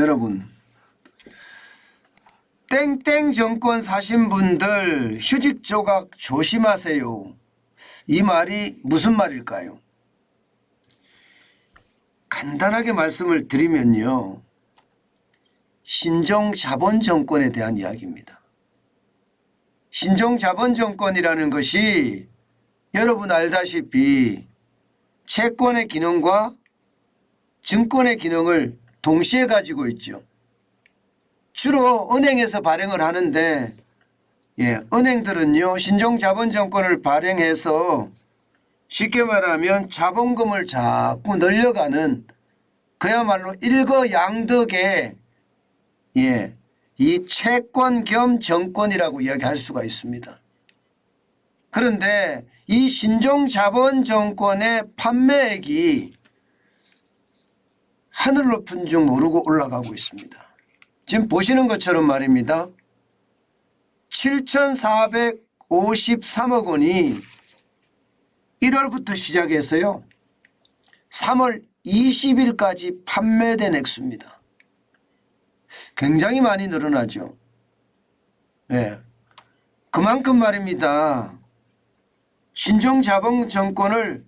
여러분, 땡땡 정권 사신 분들 휴직 조각 조심하세요. 이 말이 무슨 말일까요? 간단하게 말씀을 드리면요, 신종자본 정권에 대한 이야기입니다. 신종자본 정권이라는 것이 여러분 알다시피 채권의 기능과 증권의 기능을 동시에 가지고 있죠. 주로 은행에서 발행을 하는데, 은행들은요 신종자본정권을 발행해서 쉽게 말하면 자본금을 자꾸 늘려가는 그야말로 일거양득의 이 채권 겸 정권이라고 이야기할 수가 있습니다. 그런데 이 신종자본정권의 판매액이 하늘 높은 줄 모르고 올라가고 있습니다. 지금 보시는 것처럼 말입니다. 7,453억 원이 1월부터 시작해서요 3월 20일까지 판매된 액수입니다. 굉장히 많이 늘어나죠. 그만큼 말입니다. 신종자본정권을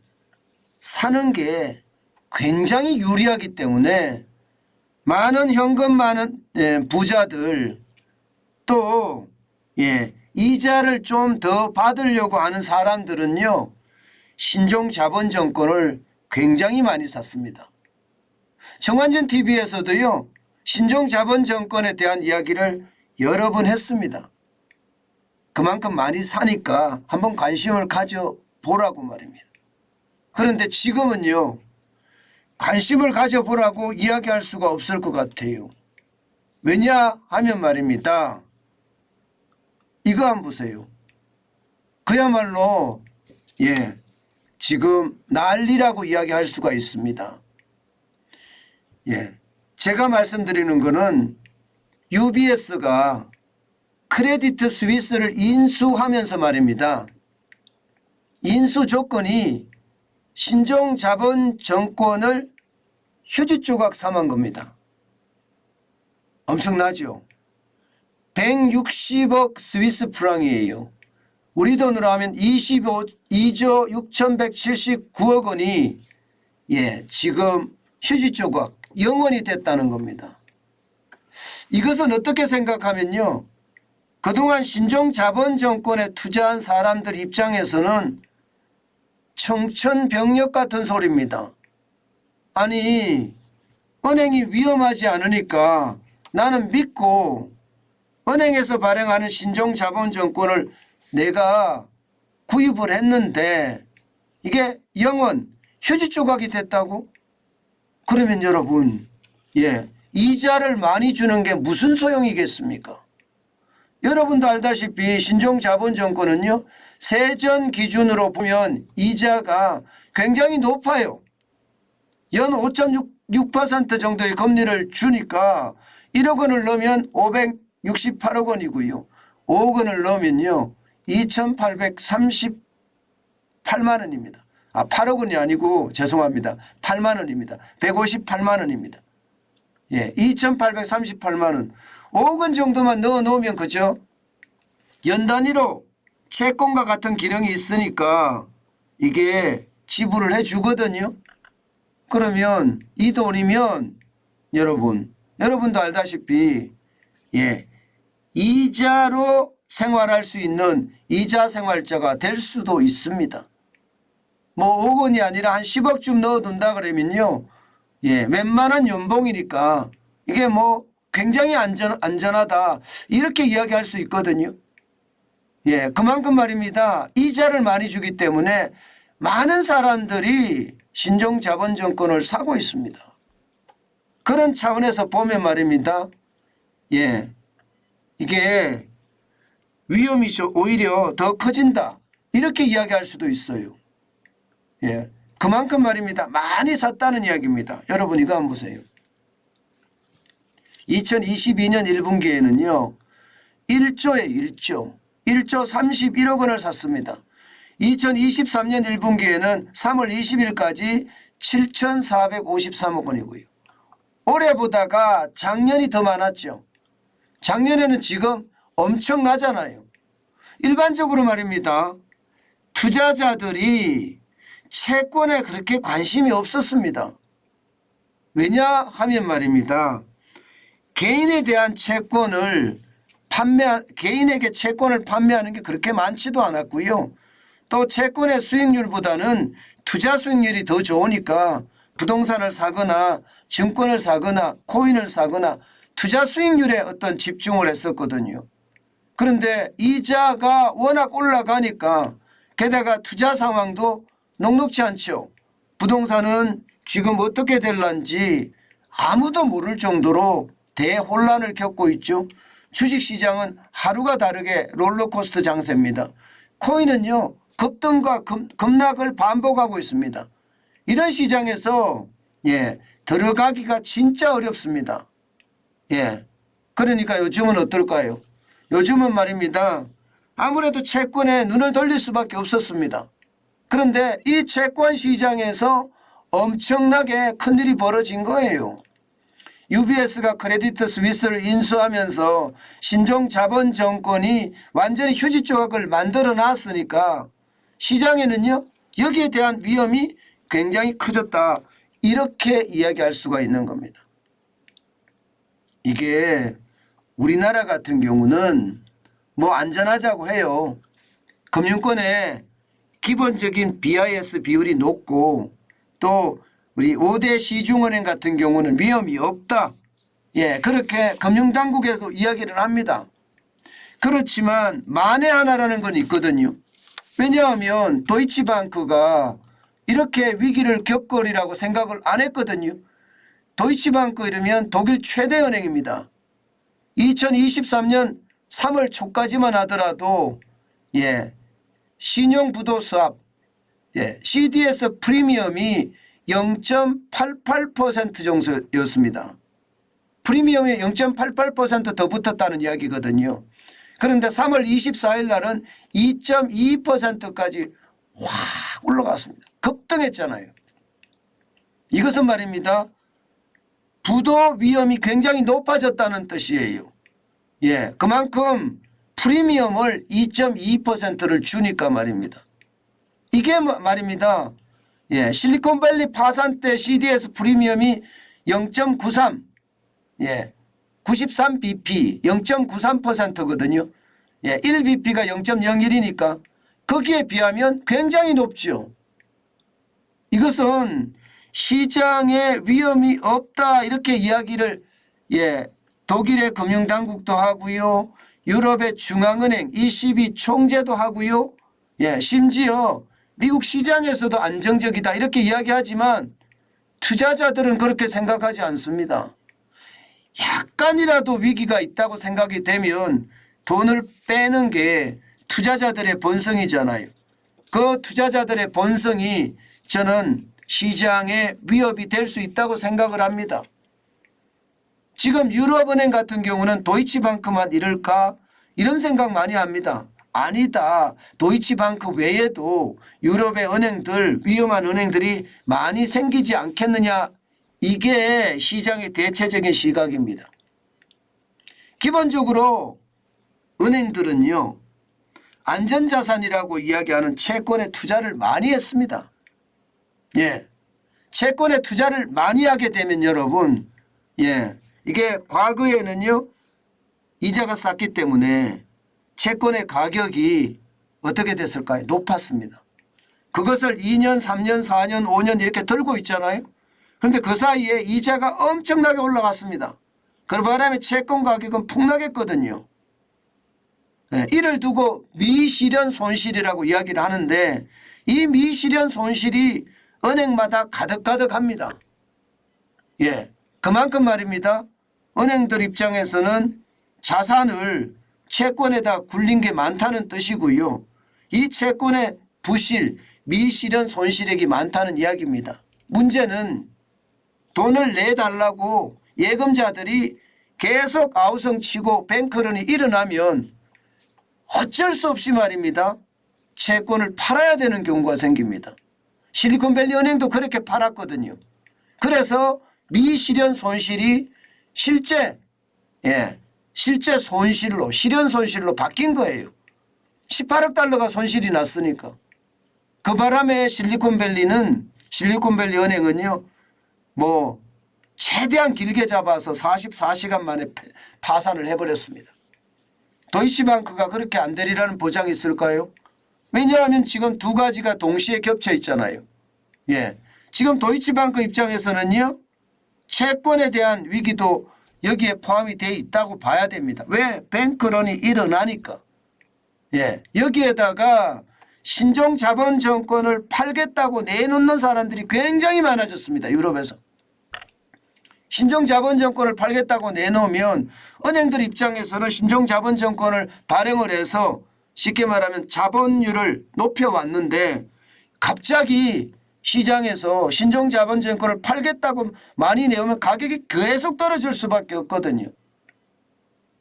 사는 게 굉장히 유리하기 때문에 많은 현금 많은 부자들 또 이자를 좀 더 받으려고 하는 사람들은요 신종자본정권을 굉장히 많이 샀습니다. 정관전 TV에서도요 신종자본정권에 대한 이야기를 여러 번 했습니다. 그만큼 많이 사니까 한번 관심을 가져보라고 말입니다. 그런데 지금은요 관심을 가져보라고 이야기할 수가 없을 것 같아요. 왜냐하면 말입니다. 이거 한번 보세요. 그야말로 지금 난리라고 이야기할 수가 있습니다. 제가 말씀드리는 거는 UBS가 크레디트 스위스를 인수하면서 말입니다. 인수 조건이 신종자본정권을 휴지 조각 삼은 겁니다. 엄청나죠? 160억 스위스 프랑이에요. 우리 돈으로 하면 2조 6,179억 원이 지금 휴지 조각 영원이 됐다는 겁니다. 이것은 어떻게 생각하면요 그동안 신종자본정권에 투자한 사람들 입장에서는 청천벽력 같은 소리입니다. 아니 은행이 위험하지 않으니까 나는 믿고 은행에서 발행하는 신종자본정권을 내가 구입을 했는데 이게 영원 휴지 조각이 됐다고? 그러면 여러분 이자를 많이 주는 게 무슨 소용이겠습니까? 여러분도 알다시피 신종자본정권은요 세전 기준으로 보면 이자가 굉장히 높아요. 연 5.6% 정도의 금리를 주니까 1억 원을 넣으면 568억 원이고요. 5억 원을 넣으면요 2,838만 원입니다. 8억 원이 아니고 죄송합니다. 8만 원입니다. 158만 원입니다. 2,838만 원. 5억 원 정도만 넣어 놓으면 그죠? 연 단위로 채권과 같은 기능이 있으니까 이게 지불을 해 주거든요. 그러면 이 돈이면 여러분도 알다시피 이자로 생활할 수 있는 이자 생활자가 될 수도 있습니다. 뭐 5억 원이 아니라 한 10억쯤 넣어둔다 그러면요 웬만한 연봉이니까 이게 뭐 굉장히 안전하다 이렇게 이야기할 수 있거든요. 그만큼 말입니다. 이자를 많이 주기 때문에 많은 사람들이 신종자본정권을 사고 있습니다. 그런 차원에서 보면 말입니다. 이게 위험이 오히려 더 커진다 이렇게 이야기할 수도 있어요. 그만큼 말입니다. 많이 샀다는 이야기입니다. 여러분 이거 한번 보세요. 2022년 1분기에는요 1조 31억 원을 샀습니다. 2023년 1분기에는 3월 20일까지 7,453억 원이고요. 올해보다가 작년이 더 많았죠. 작년에는 지금 엄청나잖아요. 일반적으로 말입니다. 투자자들이 채권에 그렇게 관심이 없었습니다. 왜냐 하면 말입니다. 개인에 대한 채권을 개인에게 채권을 판매하는 게 그렇게 많지도 않았고요. 또 채권의 수익률보다는 투자 수익률이 더 좋으니까 부동산을 사거나 증권을 사거나 코인을 사거나 투자 수익률에 어떤 집중을 했었거든요. 그런데 이자가 워낙 올라가니까 게다가 투자 상황도 녹록지 않죠. 부동산은 지금 어떻게 될런지 아무도 모를 정도로 대혼란을 겪고 있죠. 주식시장은 하루가 다르게 롤러코스터 장세입니다. 코인은요 급등과 급락을 반복하고 있습니다. 이런 시장에서 들어가기가 진짜 어렵습니다. 그러니까 요즘은 어떨까요? 요즘은 말입니다. 아무래도 채권에 눈을 돌릴 수밖에 없었습니다. 그런데 이 채권 시장에서 엄청나게 큰일이 벌어진 거예요. UBS가 크레디트 스위스를 인수하면서 신종자본증권이 완전히 휴지 조각을 만들어 놨으니까 시장에는요 여기에 대한 위험이 굉장히 커졌다. 이렇게 이야기할 수가 있는 겁니다. 이게 우리나라 같은 경우는 뭐 안전하자고 해요. 금융권에 기본적인 BIS 비율이 높고 또 우리 5대 시중은행 같은 경우는 위험이 없다. 그렇게 금융당국에서 이야기를 합니다. 그렇지만 만에 하나라는 건 있거든요. 왜냐하면 도이치방크가 이렇게 위기를 겪으리라고 생각을 안 했거든요. 도이치방크 이러면 독일 최대 은행입니다. 2023년 3월 초까지만 하더라도 신용부도수합 CDS 프리미엄이 0.88% 정도였습니다. 프리미엄이 0.88% 더 붙었다는 이야기거든요. 그런데 3월 24일 날은 2.22%까지 확 올라갔습니다. 급등했잖아요. 이것은 말입니다. 부도 위험이 굉장히 높아졌다는 뜻이에요. 그만큼 프리미엄을 2.2%를 주니까 말입니다. 이게 말입니다. 실리콘밸리 파산 때 CDS 프리미엄이 0.93, 93bp, 0.93%거든요. 1bp가 0.01이니까 거기에 비하면 굉장히 높죠. 이것은 시장에 위험이 없다 이렇게 이야기를 독일의 금융당국도 하고요. 유럽의 중앙은행 ECB 총재도 하고요. 심지어 미국 시장에서도 안정적이다 이렇게 이야기하지만 투자자들은 그렇게 생각하지 않습니다. 약간이라도 위기가 있다고 생각이 되면 돈을 빼는 게 투자자들의 본성이잖아요. 그 투자자들의 본성이 저는 시장에 위협이 될 수 있다고 생각을 합니다. 지금 유럽은행 같은 경우는 도이치방크만 이럴까 이런 생각 많이 합니다. 아니다. 도이치방크 외에도 유럽의 은행들 위험한 은행들이 많이 생기지 않겠느냐. 이게 시장의 대체적인 시각입니다. 기본적으로 은행들은요. 안전자산이라고 이야기하는 채권에 투자를 많이 했습니다. 채권에 투자를 많이 하게 되면 여러분 이게 과거에는요. 이자가 쌌기 때문에 채권의 가격이 어떻게 됐을까요? 높았습니다. 그것을 2년, 3년, 4년, 5년 이렇게 들고 있잖아요. 그런데 그 사이에 이자가 엄청나게 올라갔습니다. 그 바람에 채권 가격은 폭락했거든요. 이를 두고 미실현 손실이라고 이야기를 하는데 이 미실현 손실이 은행마다 가득가득합니다. 그만큼 말입니다. 은행들 입장에서는 자산을 채권에다 굴린 게 많다는 뜻이고요. 이 채권의 부실, 미실현 손실액이 많다는 이야기입니다. 문제는 돈을 내달라고 예금자들이 계속 아우성치고 뱅크런이 일어나면 어쩔 수 없이 말입니다. 채권을 팔아야 되는 경우가 생깁니다. 실리콘밸리 은행도 그렇게 팔았거든요. 그래서 미실현 손실이 실제 손실로 실현 손실로 바뀐 거예요. 18억 달러가 손실이 났으니까. 그 바람에 실리콘밸리 은행은요 뭐 최대한 길게 잡아서 44시간 만에 파산을 해버렸습니다. 도이치방크가 그렇게 안 되리라는 보장이 있을까요? 왜냐하면 지금 두 가지가 동시에 겹쳐 있잖아요. 지금 도이치방크 입장에서는요 채권에 대한 위기도 여기에 포함이 되어 있다고 봐야 됩니다. 왜? 뱅크런이 일어나니까. 여기에다가 신종자본증권을 팔겠다고 내놓는 사람들이 굉장히 많아졌습니다. 유럽에서. 신종자본증권을 팔겠다고 내놓으면 은행들 입장에서는 신종자본증권을 발행을 해서 쉽게 말하면 자본율을 높여왔는데 갑자기 시장에서 신종자본증권을 팔겠다고 많이 내오면 가격이 계속 떨어질 수밖에 없거든요.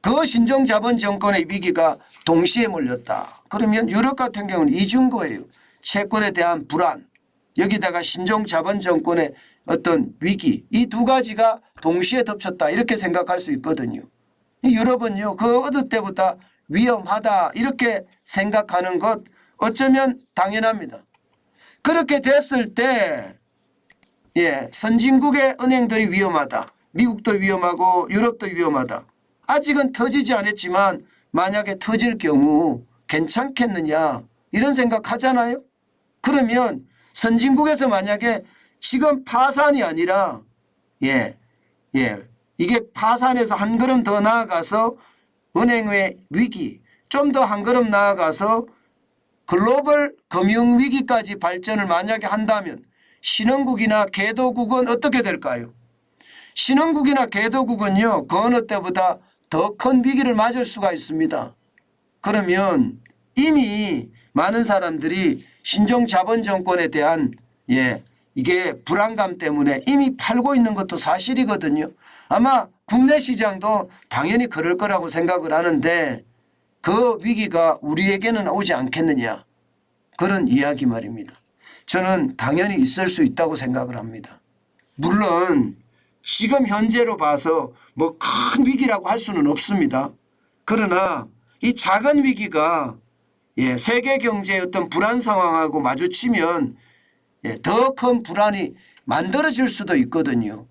그 신종자본증권의 위기가 동시에 몰렸다. 그러면 유럽 같은 경우는 이중 거예요. 채권에 대한 불안, 여기다가 신종자본증권의 어떤 위기, 이 두 가지가 동시에 덮쳤다 이렇게 생각할 수 있거든요. 유럽은요 그 어느 때보다 위험하다 이렇게 생각하는 것 어쩌면 당연합니다. 그렇게 됐을 때 선진국의 은행들이 위험하다. 미국도 위험하고 유럽도 위험하다. 아직은 터지지 않았지만 만약에 터질 경우 괜찮겠느냐 이런 생각하잖아요. 그러면 선진국에서 만약에 지금 파산이 아니라 이게 파산해서 한 걸음 더 나아가서 은행의 위기 좀 더 한 걸음 나아가서 글로벌 금융위기까지 발전을 만약에 한다면 신흥국이나 개도국은 어떻게 될까요? 신흥국이나 개도국은요 그 어느 때보다 더 큰 위기를 맞을 수가 있습니다. 그러면 이미 많은 사람들이 신종자본증권에 대한 이게 불안감 때문에 이미 팔고 있는 것도 사실이거든요. 아마 국내 시장도 당연히 그럴 거라고 생각을 하는데 그 위기가 우리에게는 오지 않겠느냐 그런 이야기 말입니다. 저는 당연히 있을 수 있다고 생각을 합니다. 물론 지금 현재로 봐서 뭐 큰 위기라고 할 수는 없습니다. 그러나 이 작은 위기가 세계 경제의 어떤 불안 상황하고 마주치면 더 큰 불안이 만들어질 수도 있거든요.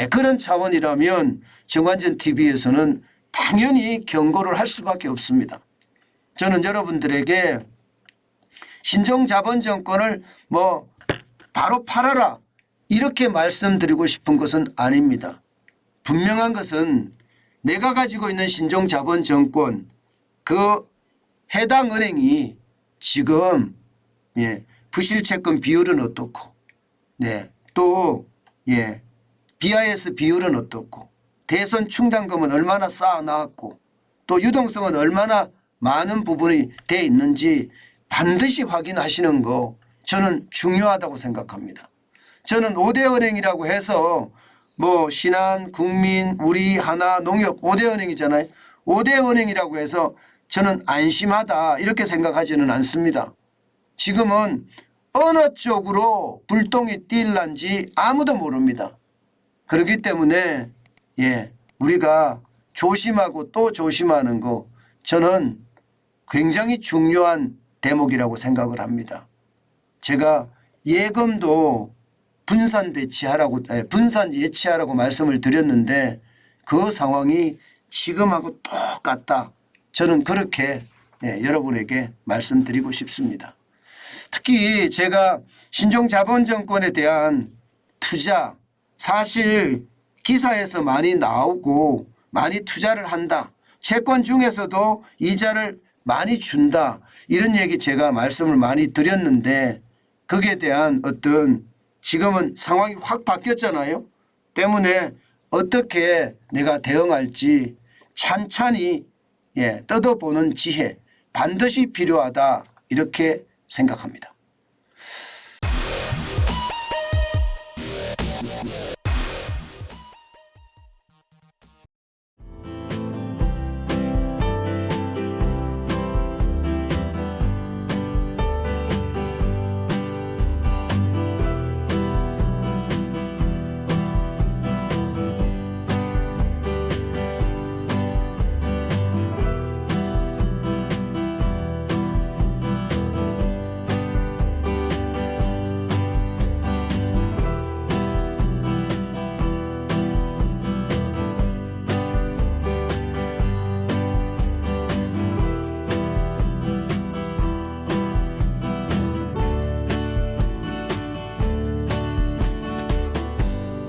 그런 차원이라면 정관전 TV에서는 당연히 경고를 할 수밖에 없습니다. 저는 여러분들에게 신종자본증권을 뭐 바로 팔아라 이렇게 말씀드리고 싶은 것은 아닙니다. 분명한 것은 내가 가지고 있는 신종자본증권 그 해당 은행이 지금 부실채권 비율은 어떻고 또 BIS 비율은 어떻고 대손 충당금은 얼마나 쌓아나왔고 또 유동성은 얼마나 많은 부분이 돼 있는지 반드시 확인하시는 거 저는 중요하다고 생각합니다. 저는 5대 은행이라고 해서 뭐 신한, 국민, 우리, 하나, 농협 5대 은행이잖아요. 5대 은행이라고 해서 저는 안심하다 이렇게 생각하지는 않습니다. 지금은 어느 쪽으로 불똥이 뛸란지 아무도 모릅니다. 그렇기 때문에 우리가 조심하고 또 조심하는 거 저는 굉장히 중요한 대목이라고 생각을 합니다. 제가 예금도 분산 예치하라고 말씀을 드렸는데 그 상황이 지금하고 똑같다. 저는 그렇게 여러분에게 말씀드리고 싶습니다. 특히 제가 신종자본증권에 대한 투자 사실 기사에서 많이 나오고 많이 투자를 한다. 채권 중에서도 이자를 많이 준다. 이런 얘기 제가 말씀을 많이 드렸는데 거기에 대한 어떤 지금은 상황이 확 바뀌었잖아요. 때문에 어떻게 내가 대응할지 찬찬히 뜯어보는 지혜 반드시 필요하다 이렇게 생각합니다.